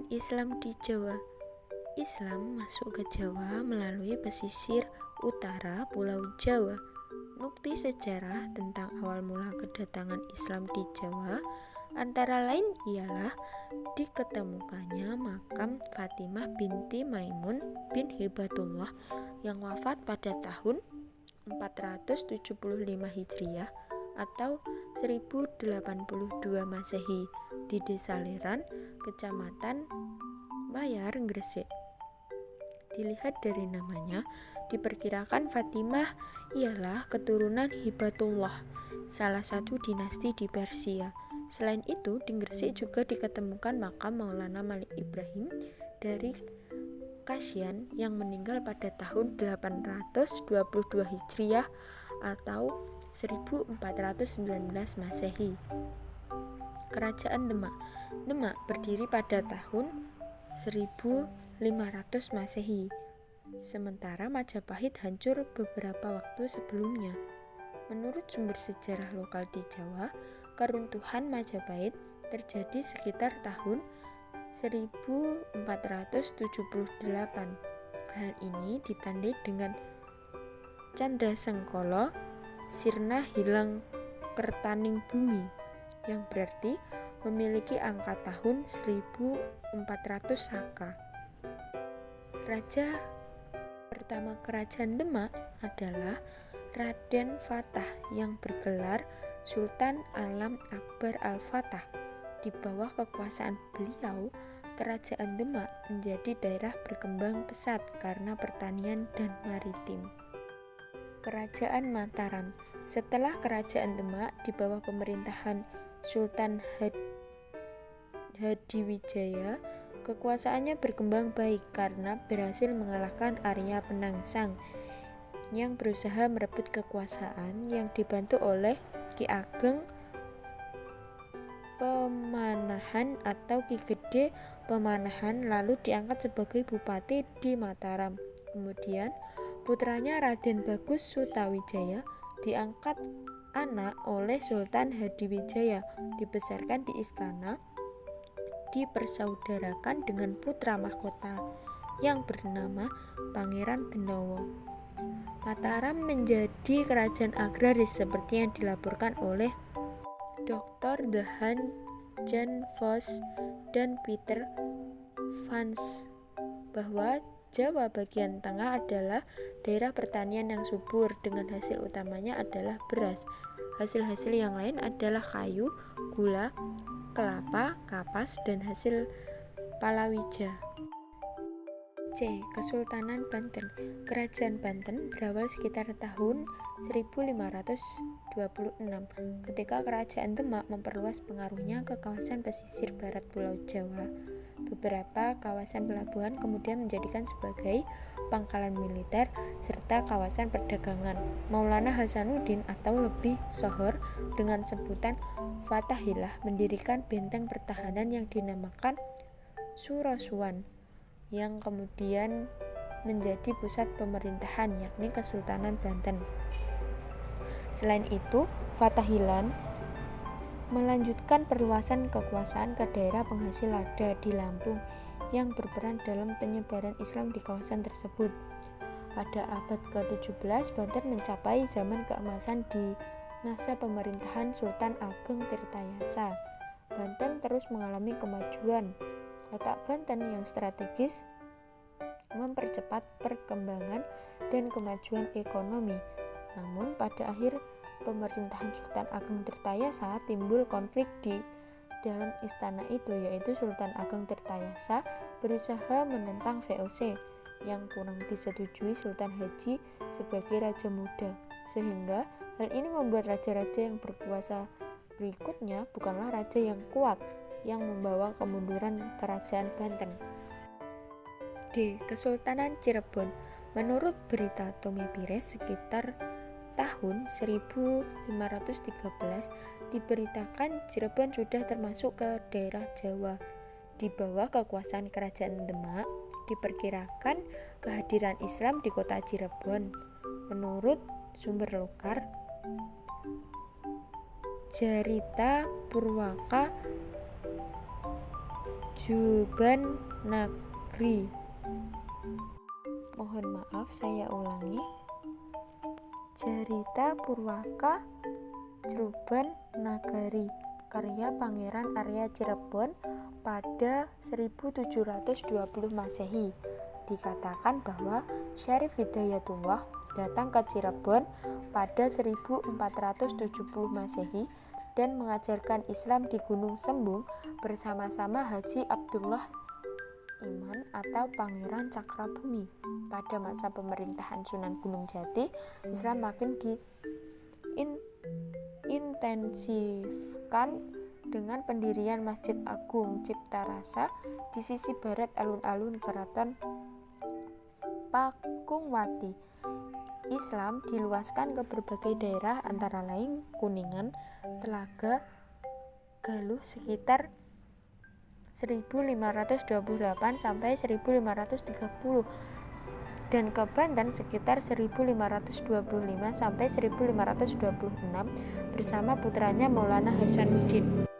Perjalanan Islam di Jawa. Islam masuk ke Jawa melalui pesisir utara Pulau Jawa. Bukti sejarah tentang awal mula kedatangan Islam di Jawa antara lain ialah diketemukannya makam Fatimah binti Maimun bin Hibatullah yang wafat pada tahun 475 Hijriah atau 1082 Masehi di Desa Leran, Kecamatan Mayar, Gresik. Dilihat dari namanya, diperkirakan Fatimah ialah keturunan Hibatullah, salah satu dinasti di Persia. Selain itu, di Gresik juga diketemukan makam Maulana Malik Ibrahim dari Kasyan yang meninggal pada tahun 822 Hijriah atau 1419 Masehi. Kerajaan Demak. Demak berdiri pada tahun 1500 Masehi. Sementara Majapahit hancur beberapa waktu sebelumnya. Menurut sumber sejarah lokal di Jawa, keruntuhan Majapahit terjadi sekitar tahun 1478. Hal ini ditandai dengan Candra Sengkolo, sirna hilang kertaning bumi, yang berarti memiliki angka tahun 1400 Saka. Raja pertama Kerajaan Demak adalah Raden Fatah yang bergelar Sultan Alam Akbar Al-Fatah. Di bawah kekuasaan beliau, Kerajaan Demak menjadi daerah berkembang pesat karena pertanian dan maritim. Kerajaan Mataram. Setelah Kerajaan Demak di bawah pemerintahan Sultan Hadiwijaya, kekuasaannya berkembang baik karena berhasil mengalahkan Arya Penangsang yang berusaha merebut kekuasaan yang dibantu oleh Ki Ageng Pemanahan atau Ki Gede Pemanahan, lalu diangkat sebagai bupati di Mataram. Kemudian putranya Raden Bagus Sutawijaya diangkat anak oleh Sultan Hadiwijaya, dibesarkan di istana, dipersaudarakan dengan putra mahkota yang bernama Pangeran Benowo. Mataram menjadi kerajaan agraris seperti yang dilaporkan oleh Dr. Dehan Jan Vos dan Peter Vance bahwa Jawa bagian tengah adalah daerah pertanian yang subur dengan hasil utamanya adalah beras. Hasil-hasil yang lain adalah kayu, gula, kelapa, kapas, dan hasil palawija. C. Kesultanan Banten. Kerajaan Banten berawal sekitar tahun 1526 ketika Kerajaan Demak memperluas pengaruhnya ke kawasan pesisir barat Pulau Jawa. Beberapa kawasan pelabuhan kemudian menjadikan sebagai pangkalan militer serta kawasan perdagangan. Maulana Hasanuddin atau lebih sohor dengan sebutan Fatahillah mendirikan benteng pertahanan yang dinamakan Surosuwan yang kemudian menjadi pusat pemerintahan yakni Kesultanan Banten. Selain itu, Fatahillah melanjutkan perluasan kekuasaan ke daerah penghasil lada di Lampung yang berperan dalam penyebaran Islam di kawasan tersebut. Pada abad ke-17, Banten mencapai zaman keemasan di masa pemerintahan Sultan Ageng Tirtayasa. Banten terus mengalami kemajuan. Letak Banten yang strategis mempercepat perkembangan dan kemajuan ekonomi. Namun pada akhir pemerintahan Sultan Ageng Tirtayasa timbul konflik di dalam istana itu, yaitu Sultan Ageng Tirtayasa berusaha menentang VOC yang kurang disetujui Sultan Haji sebagai raja muda, sehingga hal ini membuat raja-raja yang berkuasa berikutnya bukanlah raja yang kuat yang membawa kemunduran kerajaan Banten. D. Kesultanan Cirebon. Menurut berita Tommy Pires sekitar tahun 1513 diberitakan Cirebon sudah termasuk ke daerah Jawa. Di bawah kekuasaan Kerajaan Demak, diperkirakan kehadiran Islam di kota Cirebon. Menurut sumber lokal, Jarita Purwaka Juban Nagri. Mohon maaf, saya ulangi. Jarita Purwaka Juban Nagari, karya Pangeran Arya Cirebon pada 1720 Masehi. Dikatakan bahwa Syarif Hidayatullah datang ke Cirebon pada 1470 Masehi dan mengajarkan Islam di Gunung Sembung bersama-sama Haji Abdullah Iman atau Pangeran Cakrabumi. Pada masa pemerintahan Sunan Gunung Jati, Islam makin diintensifkan dengan pendirian Masjid Agung Ciptarasa di sisi barat alun-alun Keraton Pakungwati. Islam diluaskan ke berbagai daerah antara lain Kuningan, Telaga, Galuh sekitar 1528 sampai 1530 dan ke Banten sekitar 1525 sampai 1526 bersama putranya Maulana Hasanuddin.